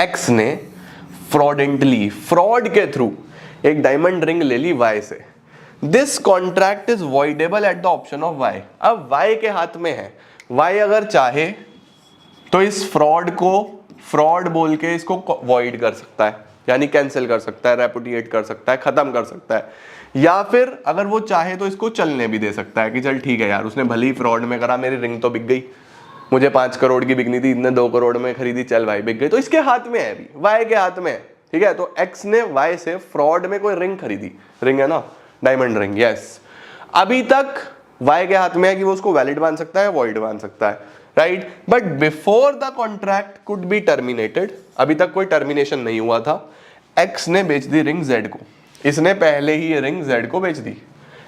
X ने fraudulently, फ्रॉड के थ्रू एक डायमंड रिंग ले ली Y से। This contract is voidable at the option of Y। अब Y के हाथ में है, Y अगर चाहे तो इस फ्रॉड को फ्रॉड बोल के इसको वॉइड कर सकता है, यानी कैंसिल कर सकता है, रेपुडिएट कर सकता है, खत्म कर सकता है, या फिर अगर वो चाहे तो इसको चलने भी दे सकता है कि चल ठीक है यार, उसने भले ही फ्रॉड में करा, मेरी रिंग तो बिक गई, मुझे 5 करोड़ की बिकनी थी, इतने 2 करोड़ में खरीदी, चल भाई बिक गई। तो इसके हाथ में है, अभी वाई के हाथ में है, ठीक है। तो एक्स ने वाई से फ्रॉड में कोई रिंग खरीदी, रिंग है ना, डायमंड रिंग, यस। अभी तक वाई के हाथ में है कि वो उसको वैलिड मान सकता है, वॉइड मान सकता है, right. But before the contract could be terminated, अभी तक कोई टर्मिनेशन नहीं हुआ था, एक्स ने बेच दी रिंग जेड को। इसने पहले ही ये रिंग जेड को बेच दी,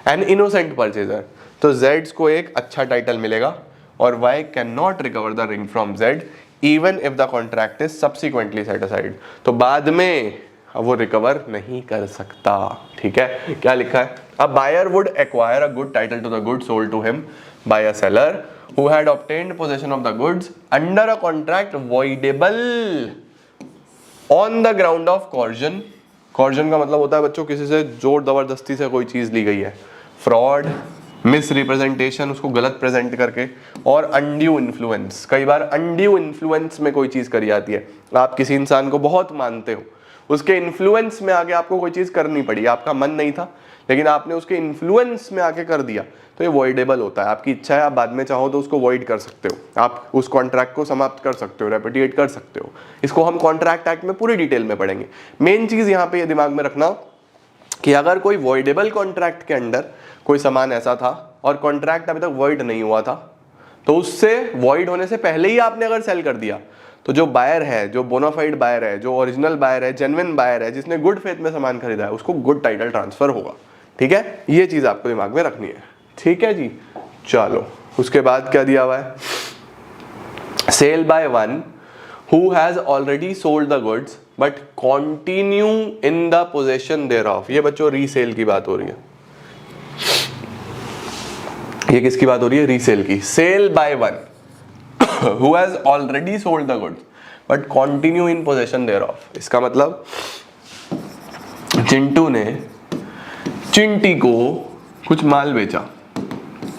एन इनोसेंट परचेजर। तो जेड को एक अच्छा टाइटल मिलेगा और Y can not recover the ring from Z even if the contract is subsequently set aside. तो बाद में वो रिकवर नहीं कर सकता, ठीक है। क्या लिखा है, a buyer would acquire a good title to the good sold to him by a seller who had obtained possession of the goods under a contract voidable on the ground of coercion। coercion का मतलब होता है बच्चों किसी से जोर जबरदस्ती से कोई चीज ली गई है, फ्रॉड, मिस रिप्रेजेंटेशन, उसको गलत प्रेजेंट करके, और अनड्यू इन्फ्लुएंस। कई बार अनड्यू इन्फ्लुएंस में कोई चीज करी जाती है, आप किसी इंसान को बहुत मानते हो, उसके इन्फ्लुएंस में आके आपको कोई चीज करनी पड़ी, आपका मन नहीं था लेकिन आपने उसके इन्फ्लुएंस में आके कर दिया, तो ये वॉइडेबल होता है। आपकी इच्छा है, आप बाद में चाहो तो उसको वॉइड कर सकते हो, आप उस कॉन्ट्रैक्ट को समाप्त कर सकते हो, रेपुडिएट कर सकते हो। इसको हम कॉन्ट्रैक्ट एक्ट में पूरी डिटेल में पढ़ेंगे। मेन चीज यहाँ पे ये दिमाग में रखना कि अगर कोई वॉइडेबल कॉन्ट्रैक्ट के अंडर कोई सामान ऐसा था और कॉन्ट्रैक्ट अभी तक वॉइड नहीं हुआ था, तो उससे वॉइड होने से पहले ही आपने अगर सेल कर दिया तो जो बायर है, जो बोनाफाइड बायर है, जो ओरिजिनल बायर है, जेन्युइन बायर है, जिसने गुड फेथ में सामान खरीदा है, उसको गुड टाइटल ट्रांसफर होगा। ठीक है, ये चीज आपको दिमाग में रखनी है। ठीक है जी, चलो उसके बाद क्या दिया हुआ है, sale by one who has already sold the goods but continue in the possession thereof. ये बच्चों रीसेल की बात हो रही है। ये किसकी बात हो रही है? रीसेल की। Sale by one who has already sold the goods but continue in possession thereof। इसका मतलब चिंटू ने चिंटी को कुछ माल बेचा,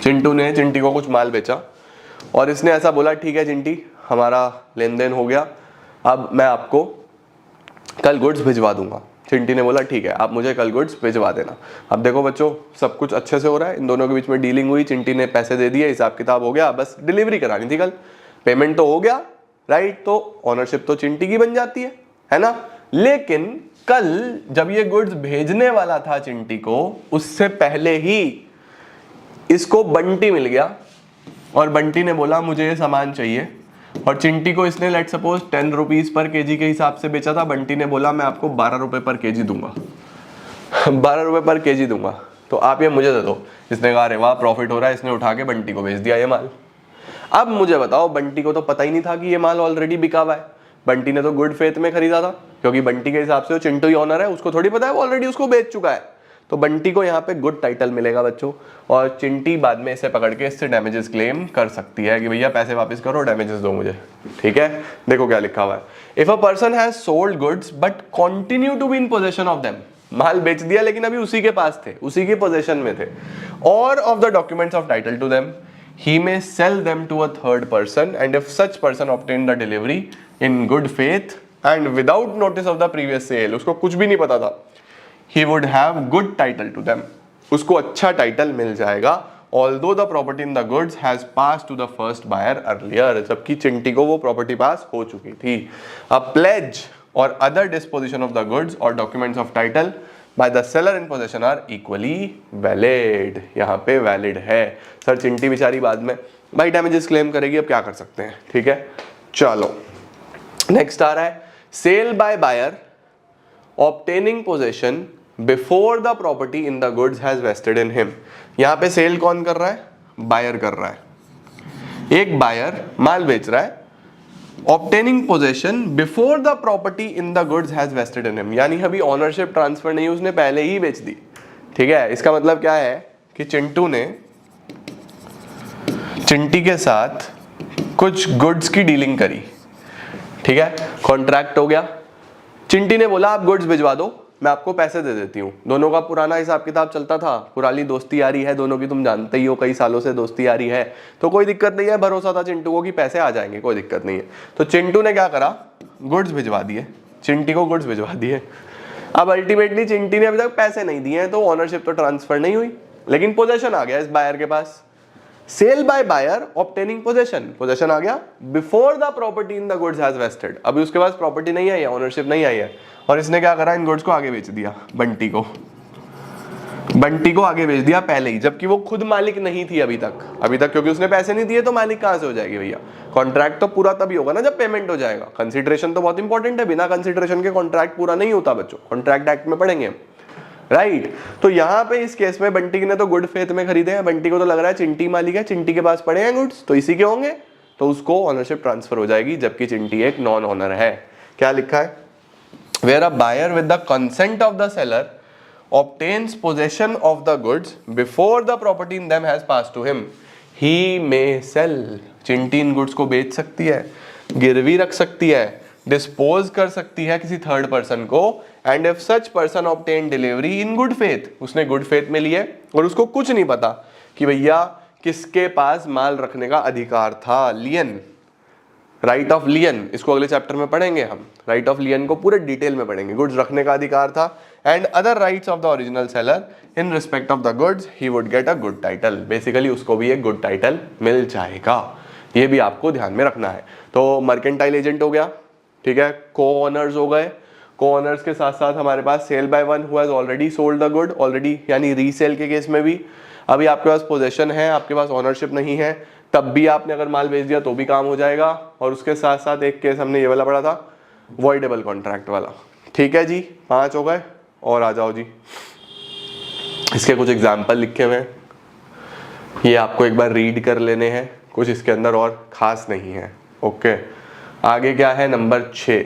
चिंटू ने चिंटी को कुछ माल बेचा और इसने ऐसा बोला, ठीक है चिंटी, हमारा लेन देन हो गया, अब मैं आपको कल गुड्स भिजवा दूंगा। चिंटी ने बोला ठीक है, आप मुझे कल गुड्स भिजवा देना। अब देखो बच्चों, सब कुछ अच्छे से हो रहा है, इन दोनों के बीच में डीलिंग हुई, चिंटी ने पैसे दे दिए, हिसाब किताब हो गया, बस डिलीवरी करानी थी कल, पेमेंट तो हो गया, राइट, तो ऑनरशिप तो चिंटी की बन जाती है ना। लेकिन कल जब ये गुड्स भेजने वाला था चिंटी को, उससे पहले ही इसको बंटी मिल गया और बंटी ने बोला मुझे ये सामान चाहिए, और चिंटी को इसने let suppose 10 rupees per KG के हिसाब से बेचा था। बंटी ने बोला मैं आपको 12 रुपए पर केजी दूंगा 12 रुपए पर केजी दूंगा, तो आप ये मुझे दे दो। इसने कहा अरे वाह प्रॉफिट हो रहा है, इसने उठा के बंटी को बेच दिया ये माल। अब मुझे बताओ, बंटी को तो पता ही नहीं था कि ये माल ऑलरेडी बिका हुआ है, बंटी ने तो गुड फेथ में खरीदा था, क्योंकि बंटी के हिसाब से वो चिंटू ही ऑनर है, उसको थोड़ी पता है वो ऑलरेडी उसको बेच चुका है। तो बंटी को यहाँ पे गुड टाइटल मिलेगा बच्चों, और चिंटी बाद में इसे पकड़ के इससे डैमेजेस क्लेम कर सकती है कि भैया पैसे वापस करो, डैमेजेस दो मुझे। ठीक है, देखो क्या लिखा हुआ है, if a person has sold goods but continue to be in possession of them, माल बेच दिया लेकिन अभी उसी के पास थे, उसी के पोजेशन में थे, और of the documents of title to them, he may sell them to a third person, and if such person obtained the delivery in good faith and without notice of the previous sale, उसको कुछ भी नहीं पता था, he would have good title to them, उसको अच्छा title मिल जाएगा, although the property in the goods has passed to the first buyer earlier, जबकि चिंटी को वो प्रॉपर्टी पास हो चुकी थी। A pledge or other disposition of the goods or documents of title by the seller in possession are equally valid। यहाँ पे valid है। Sir चिंटी बेचारी बाद में भाई डैमेजेस क्लेम करेगी, अब क्या कर सकते हैं। ठीक है, चलो नेक्स्ट आ रहा है, sale by buyer obtaining possession before the property in the goods has vested in him. यहाँ पे सेल कौन कर रहा है? बायर कर रहा है। एक बायर माल बेच रहा है, obtaining possession before the property in the goods has vested in him, यानी अभी ऑनरशिप ट्रांसफर नहीं, उसने पहले ही बेच दी। ठीक है, इसका मतलब क्या है कि चिंटू ने चिंटी के साथ कुछ गुड्स की डीलिंग करी। ठीक है, कॉन्ट्रैक्ट हो गया, चिंटी ने बोला आप गुड्स भिजवा दो, मैं आपको पैसे दे देती हूँ। दोनों का पुराना हिसाब किताब चलता था, पुरानी दोस्ती यारी है दोनों की, तुम जानते ही हो कई सालों से दोस्ती यारी है, तो कोई दिक्कत नहीं है, भरोसा था चिंटू को कि पैसे आ जाएंगे, कोई दिक्कत नहीं है। तो चिंटू ने क्या करा, गुड्स भिजवा दिए, चिंटी को गुड्स भिजवा दिए। अब अल्टीमेटली चिंटी ने अभी तक पैसे नहीं दिए हैं, तो ऑनरशिप तो ट्रांसफर नहीं हुई, लेकिन पोजेशन आ गया इस बायर के पास। Sale by buyer obtaining possession, possession आ गया before the property in the goods has vested, अभी उसके पास प्रॉपर्टी नहीं आई है, ऑनरशिप नहीं आई है, और इसने क्या करा, इन गुड्स को आगे बेच दिया बंटी को, बंटी को आगे बेच दिया पहले ही, जबकि वो खुद मालिक नहीं थी अभी तक, क्योंकि उसने पैसे नहीं दिए तो मालिक कहां से हो जाएगी भैया। कॉन्ट्रैक्ट तो पूरा तभी होगा ना जब पेमेंट हो जाएगा। कंसिडरेशन तो बहुत इंपॉर्टेंट है, बिना कंसिडरेशन के कॉन्ट्रैक्ट पूरा नहीं होता बच्चों, कॉन्ट्रैक्ट एक्ट में पढ़ेंगे हम, राइट। तो यहाँ पे इस केस में बंटी ने तो गुड फेथ में खरीदे हैं, बंटी को तो लग रहा है चिंटी मालिक है, चिंटी के पास पड़े हैं गुड्स तो इसी के होंगे, तो उसको ऑनरशिप ट्रांसफर हो जाएगी, जबकि चिंटी एक नॉन ऑनर है। क्या लिखा है, where a buyer with the consent of the seller obtains possession of the goods before the property in them has passed to him, he may sell। चिंटी इन गुड्स को बेच सकती है, गिरवी रख सकती है, डिस्पोज कर सकती है किसी थर्ड पर्सन को, and if such person obtain delivery in good faith, उसने गुड फेथ में लिए और उसको कुछ नहीं पता कि भैया किसके पास माल रखने का अधिकार था, लियन, राइट ऑफ लियन, इसको अगले चैप्टर में पढ़ेंगे हम, राइट ऑफ लियन को पूरे डिटेल में पढ़ेंगे, गुड्स रखने का अधिकार था, and other rights of the original seller in respect of the goods, he would get a good title. Basically उसको भी एक गुड टाइटल मिल जाएगा, ये भी आपको ध्यान में रखना है। तो मर्केंटाइल एजेंट हो गया, ठीक है, को ऑनर्स हो गए, को ऑनर्स के साथ साथ हमारे पास sale by one who has already sold the good, already यानी रीसेल के केस में भी अभी आपके पास पोजेशन है, आपके पास ओनरशिप नहीं है, तब भी आपने अगर माल बेच दिया तो भी काम हो जाएगा। और उसके साथ साथ एक केस हमने ये वाला पढ़ा था, वॉइडेबल कॉन्ट्रैक्ट वाला। ठीक है जी, 5 हो गए। और आ जाओ जी, इसके कुछ एग्जाम्पल लिखे हुए हैं, ये आपको एक बार रीड कर लेने हैं, कुछ इसके अंदर और खास नहीं है। ओके, आगे क्या है, नंबर 6,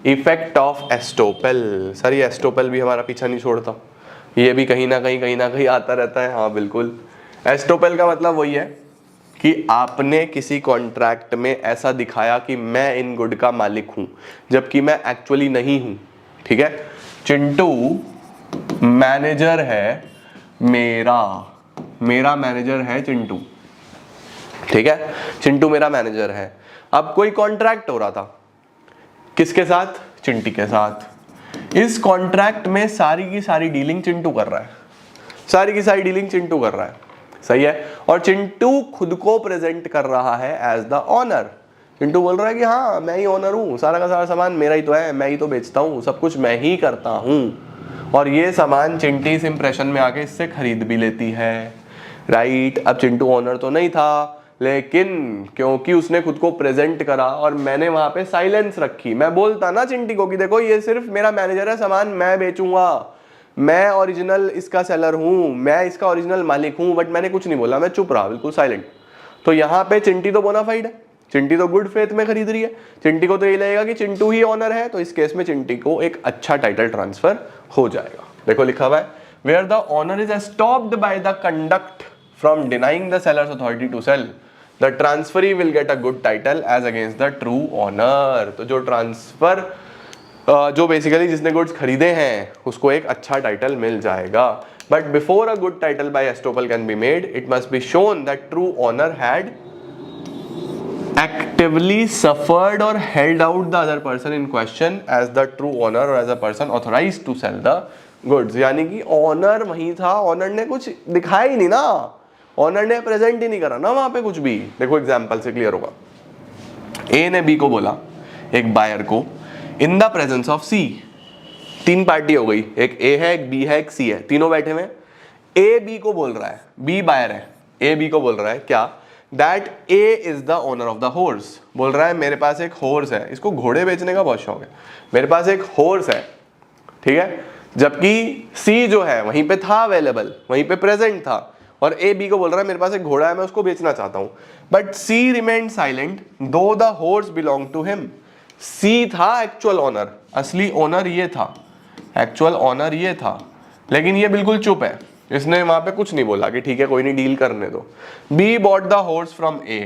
इफेक्ट ऑफ एस्टोपेल। सर ये एस्टोपेल भी हमारा पीछा नहीं छोड़ता, ये भी कहीं ना कहीं आता रहता है। हाँ बिल्कुल, एस्टोपेल का मतलब वही है कि आपने किसी कॉन्ट्रैक्ट में ऐसा दिखाया कि मैं इन गुड का मालिक हूं, जबकि मैं एक्चुअली नहीं हूं। ठीक है, चिंटू मैनेजर है मेरा मैनेजर है चिंटू। ठीक है, चिंटू मेरा मैनेजर है। अब कोई कॉन्ट्रैक्ट हो रहा था, किसके साथ, चिंटी के साथ। इस कॉन्ट्रैक्ट में सारी की सारी डीलिंग चिंटू कर रहा है, सारी की सारी डीलिंग चिंटू कर रहा है, सही है। और चिंटू खुद को प्रेजेंट कर रहा है एज द ऑनर। चिंटू बोल रहा है कि हाँ मैं ही ऑनर हूँ, सारा का सारा सामान मेरा ही तो है, मैं ही तो बेचता हूँ, सब कुछ मैं ही करता हूँ। और ये सामान चिंटी इस इंप्रेशन में आके इससे खरीद भी लेती है, राइट। अब चिंटू ऑनर तो नहीं था, लेकिन क्योंकि उसने खुद को प्रेजेंट करा और मैंने वहां पे साइलेंस रखी, मैं बोलता ना चिंटी को कि देखो ये सिर्फ मेरा मैनेजर है, सामान मैं बेचूंगा, मैं ओरिजिनल इसका सेलर हूं, मैं इसका ओरिजिनल मालिक हूं, बट मैंने कुछ नहीं बोला, मैं चुप रहा, बिल्कुल साइलेंट। तो यहाँ पे चिंटी तो बोनाफाइड है, चिंटी तो गुड फेथ में खरीद रही है, चिंटी को तो ये लगेगा कि चिंटू ही ऑनर है, तो इस केस में चिंटी को एक अच्छा टाइटल ट्रांसफर हो जाएगा। देखो लिखा हुआ है, where the owner is stopped by the conduct from denying the seller's authority to sell, the transferee will get a good title as against the true owner. तो जो ट्रांसफर जो बेसिकली जिसने गुड्स खरीदे हैं उसको एक अच्छा टाइटल मिल जाएगा। But before a good title by estoppel can be made, it must be shown that true owner had actively suffered or held out the other person in question as the true owner or as a person authorized to sell the goods। यानी कि honour वही था, honour ने कुछ दिखाया ही नहीं ना, honour ने प्रेजेंट ही नहीं करा ना वहां पे कुछ भी। देखो एग्जांपल से क्लियर होगा, ए ने बी को बोला, एक बायर को, in the presence of C. 3 party हो गई, एक ए है, एक बी है, एक सी है, तीनों बैठे हुए। ए बी को बोल रहा है, बी बायर है, ए बी को बोल रहा है क्या, that A is the owner of the horse. बोल रहा है मेरे पास एक हॉर्स है, इसको घोड़े बेचने का बहुत शौक है, मेरे पास एक हॉर्स है, ठीक है। जबकि सी जो है वहीं पे था अवेलेबल, वहीं पे प्रेजेंट था, और ए बी को बोल रहा है मेरे पास एक घोड़ा है, मैं उसको बेचना चाहता हूं। But C remained silent though the horse belong to him. C था एक्चुअल ऑनर, असली ऑनर ये था, एक्चुअल ऑनर ये था, लेकिन ये बिल्कुल चुप है, इसने वहां पे कुछ नहीं बोला कि ठीक है कोई नहीं डील करने दो। B bought the horse from A,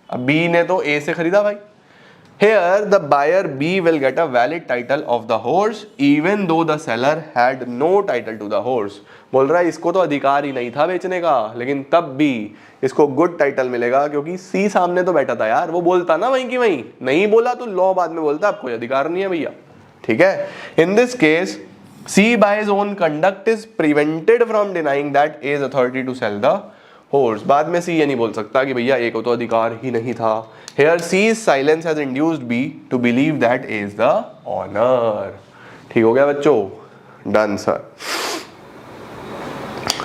अब बी ने तो ए से खरीदा भाई। Here the buyer B will get a valid title of the horse even though the seller had no title to the horse। बोल रहा है इसको तो अधिकार ही नहीं था बेचने का, लेकिन तब भी इसको गुड टाइटल मिलेगा क्योंकि सी सामने तो बैठा था यार, वो बोलता ना वहीं की वहीं, नहीं बोला तो लॉ बाद में बोलता अब कोई अधिकार नहीं है भैया, ठीक है। In this case C by his own conduct is prevented from denying that A's authority to sell the horse। बाद में C ये नहीं बोल सकता कि भैया A को तो अधिकार ही नहीं था। Here C's silence has induced B to believe that A is the owner। ठीक हो गया बच्चों, done sir.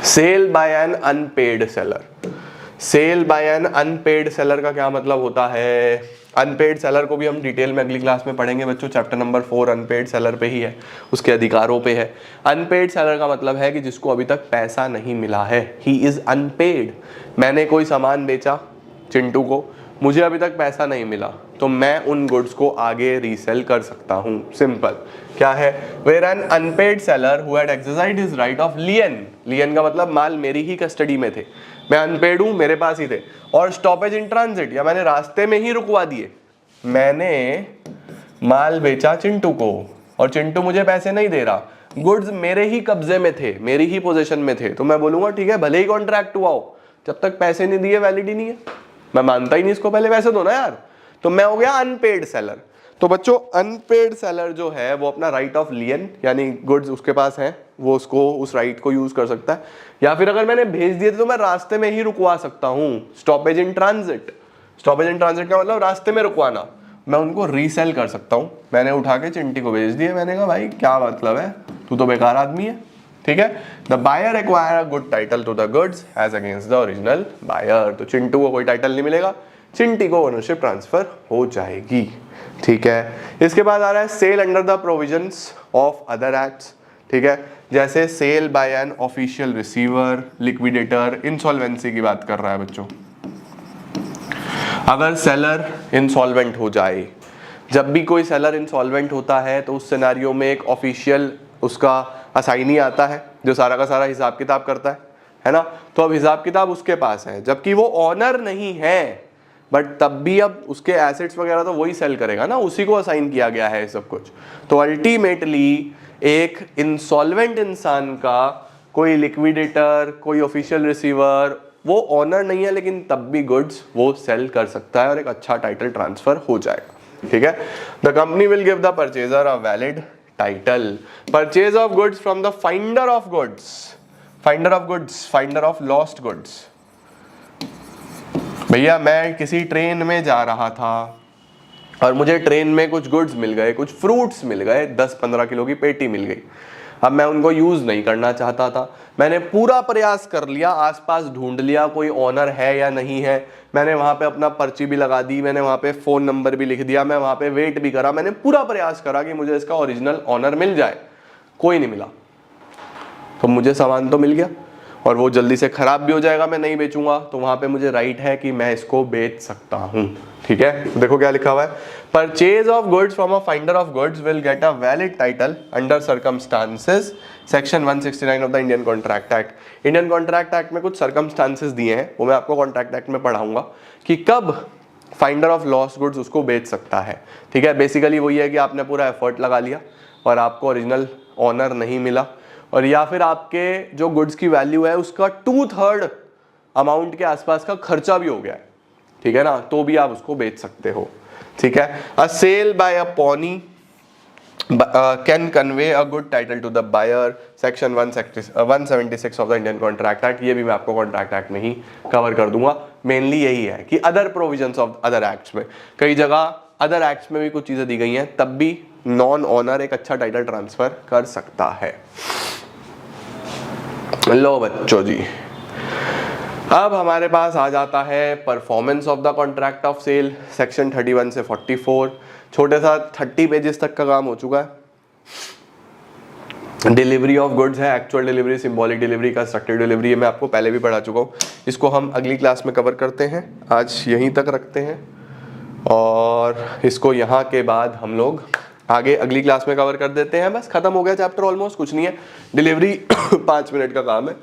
Sale by an unpaid seller. Sale by an unpaid seller का क्या मतलब होता है? अनपेड सेलर को भी हम डिटेल में अगली क्लास में पढ़ेंगे बच्चों, चैप्टर नंबर 4 अनपेड सेलर पे ही है, उसके अधिकारों पे है। अनपेड सेलर का मतलब है कि जिसको अभी तक पैसा नहीं मिला है, ही इज अनपेड। मैंने कोई सामान बेचा चिंटू को, मुझे अभी तक पैसा नहीं मिला, तो मैं उन गुड्स को आगे रीसेल कर सकता हूं। सिंपल क्या है, where an unpaid seller who had exercised his right of lien. Lien का मतलब माल मेरी ही कस्टडी में थे, मैं अनपेड हूं, मेरे पास ही थे, और स्टॉपेज इन ट्रांजिट, या मैंने रास्ते में ही रुकवा दिए। मैंने माल बेचा चिंटू को और चिंटू मुझे पैसे नहीं दे रहा, गुड्स मेरे ही कब्जे में थे, मेरी ही पोजीशन में थे, तो मैं बोलूंगा ठीक है भले ही कॉन्ट्रैक्ट हुआ हो, जब तक पैसे नहीं दिए वैलिड ही नहीं है, मैं मानता ही नहीं इसको, पहले पैसे दो ना यार। तो मैं हो गया अनपेड सेलर। तो बच्चों अनपेड सेलर जो है वो अपना राइट ऑफ लियन, यानी गुड्स उसके पास है, वो उसको उस राइट को यूज कर सकता है, या फिर अगर मैंने भेज दिए थे तो मैं रास्ते में ही रुकवा सकता हूं, stoppage in transit. Stoppage in transit का मतलब रास्ते में रुकवाना, मैं उनको रीसेल कर सकता हूं। मैंने उठा के चिंटी को भेज दिए, मैंने कहा भाई क्या मतलब है, तू तो बेकार आदमी है, ठीक है। The buyer acquire a good title to the goods as against the original buyer, तो चिंटू को कोई टाइटल नहीं मिलेगा, चिंटी को ओनरशिप ट्रांसफर हो जाएगी, ठीक है। इसके बाद आ रहा है sale under the provisions of other acts, ठीक है, जैसे sale by an official receiver, liquidator, insolvency की बात कर रहा है बच्चों। अगर सेलर इंसॉल्वेंट हो जाए, जब भी कोई सेलर इंसॉल्वेंट होता है तो उस सिनेरियो में एक ऑफिशियल उसका असाइनी आता है जो सारा का सारा हिसाब किताब करता है ना। तो अब हिसाब किताब उसके पास है, जबकि वो ऑनर नहीं है, बट तब भी अब उसके एसेट्स वगैरह तो वही सेल करेगा ना, उसी को असाइन किया गया है सब कुछ। तो अल्टीमेटली एक इंसॉल्वेंट इंसान का कोई लिक्विडेटर, कोई ऑफिशियल रिसीवर, वो ऑनर नहीं है लेकिन तब भी गुड्स वो सेल कर सकता है और एक अच्छा टाइटल ट्रांसफर हो जाएगा, ठीक है। The company will give the purchaser a valid title, purchase of goods from the finder of goods, finder of goods, finder of lost goods. भैया मैं किसी ट्रेन में जा रहा था और मुझे ट्रेन में कुछ गुड्स मिल गए, कुछ फ्रूट्स मिल गए, 10-15 किलो की पेटी मिल गई। अब मैं उनको यूज नहीं करना चाहता था, मैंने पूरा प्रयास कर लिया, आसपास ढूंढ लिया कोई ऑनर है या नहीं है, मैंने वहां पे अपना पर्ची भी लगा दी, मैंने वहां पे फोन नंबर भी लिख दिया, मैं वहां पे वेट भी करा, मैंने पूरा प्रयास करा कि मुझे इसका ओरिजिनल ऑनर मिल जाए, कोई नहीं मिला। तो मुझे सामान तो मिल गया और वो जल्दी से खराब भी हो जाएगा, मैं नहीं बेचूंगा, तो वहां पे मुझे राइट है कि मैं इसको बेच सकता हूं, ठीक है। देखो क्या लिखा हुआ है, purchase of goods from a finder of goods will get a valid title under circumstances, section 169 of the Indian Contract act. Indian Contract act में कुछ सर्कमस्टांसेस दिए हैं, वो मैं आपको कॉन्ट्रैक्ट एक्ट में पढ़ाऊंगा कि कब फाइंडर ऑफ लॉस्ट गुड्स उसको बेच सकता है, ठीक है। बेसिकली वही है कि आपने पूरा एफर्ट लगा लिया और आपको ओरिजिनल ऑनर नहीं मिला, और या फिर आपके जो गुड्स की वैल्यू है उसका 2/3 अमाउंट के आसपास का खर्चा भी हो गया है, ठीक है ना, तो भी आप उसको बेच सकते हो, ठीक है। A sale by a pawnee can convey a good title to the buyer, section 176 of the Indian Contract Act. ये भी मैं आपको कॉन्ट्रैक्ट एक्ट में ही कवर कर दूंगा। मेनली यही है कि other provisions of other acts में, कई जगह अदर एक्ट्स में भी कुछ चीजें दी गई हैं, तब भी नॉन ऑनर एक अच्छा टाइटल ट्रांसफर कर सकता है। लो बच्चों जी, अब हमारे पास आ जाता है performance of the contract of sale, section 31 से 44। छोटे सा 30 पेजेस तक का काम हो चुका है। डिलीवरी ऑफ गुड्स है, actual delivery, symbolic delivery, constructive delivery, ये मैं आपको पहले भी पढ़ा चुका हूँ, इसको हम अगली क्लास में कवर करते हैं। आज यहीं तक रखते हैं और इसको यहाँ के बाद हम लोग आगे अगली क्लास में कवर कर देते हैं। बस खत्म हो गया चैप्टर, ऑलमोस्ट कुछ नहीं है, डिलीवरी 5 मिनट का काम है।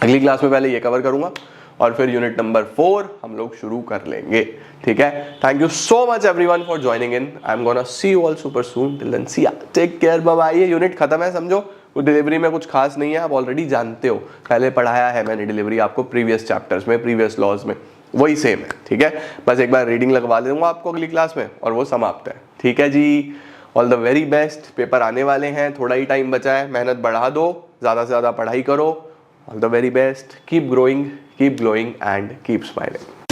अगली क्लास में पहले ये कवर करूंगा और फिर यूनिट नंबर 4 हम लोग शुरू कर लेंगे, ठीक है। Thank you so much everyone for joining in, I am gonna see you all super soon, till then see ya, take care, bye bye. ये यूनिट खत्म है, समझो वो डिलीवरी में कुछ खास नहीं है, आप ऑलरेडी जानते हो, पहले पढ़ाया है मैंने डिलीवरी आपको प्रीवियस चैप्टर्स में, प्रीवियस लॉज में, वही सेम है, ठीक है। बस एक बार रीडिंग लगवा दूंगा आपको अगली क्लास में और वो समाप्त है, ठीक है जी। All the very best, paper आने वाले हैं, थोड़ा ही टाइम बचा है, मेहनत बढ़ा दो, ज़्यादा से ज़्यादा पढ़ाई करो। All the very best, keep growing, keep glowing and keep smiling.